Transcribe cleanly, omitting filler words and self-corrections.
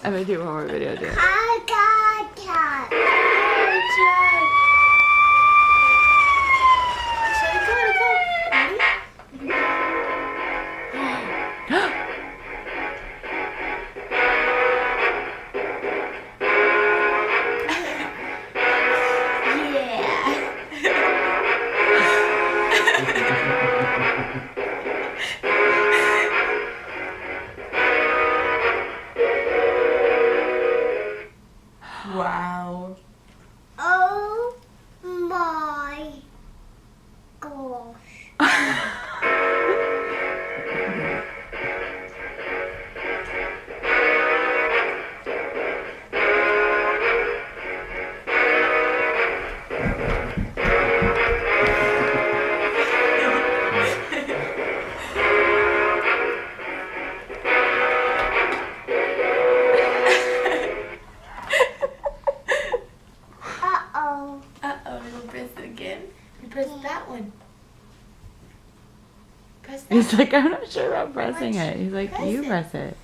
I'm gonna do one more video. Do it. I got cat. Good job. Show it, go. Ready? Yeah. Wow. Oh my gosh. Uh-oh. Uh-oh, we'll press it again. You press that one. Press that. He's like, I'm not sure about pressing it. He's like, Press you it. press it.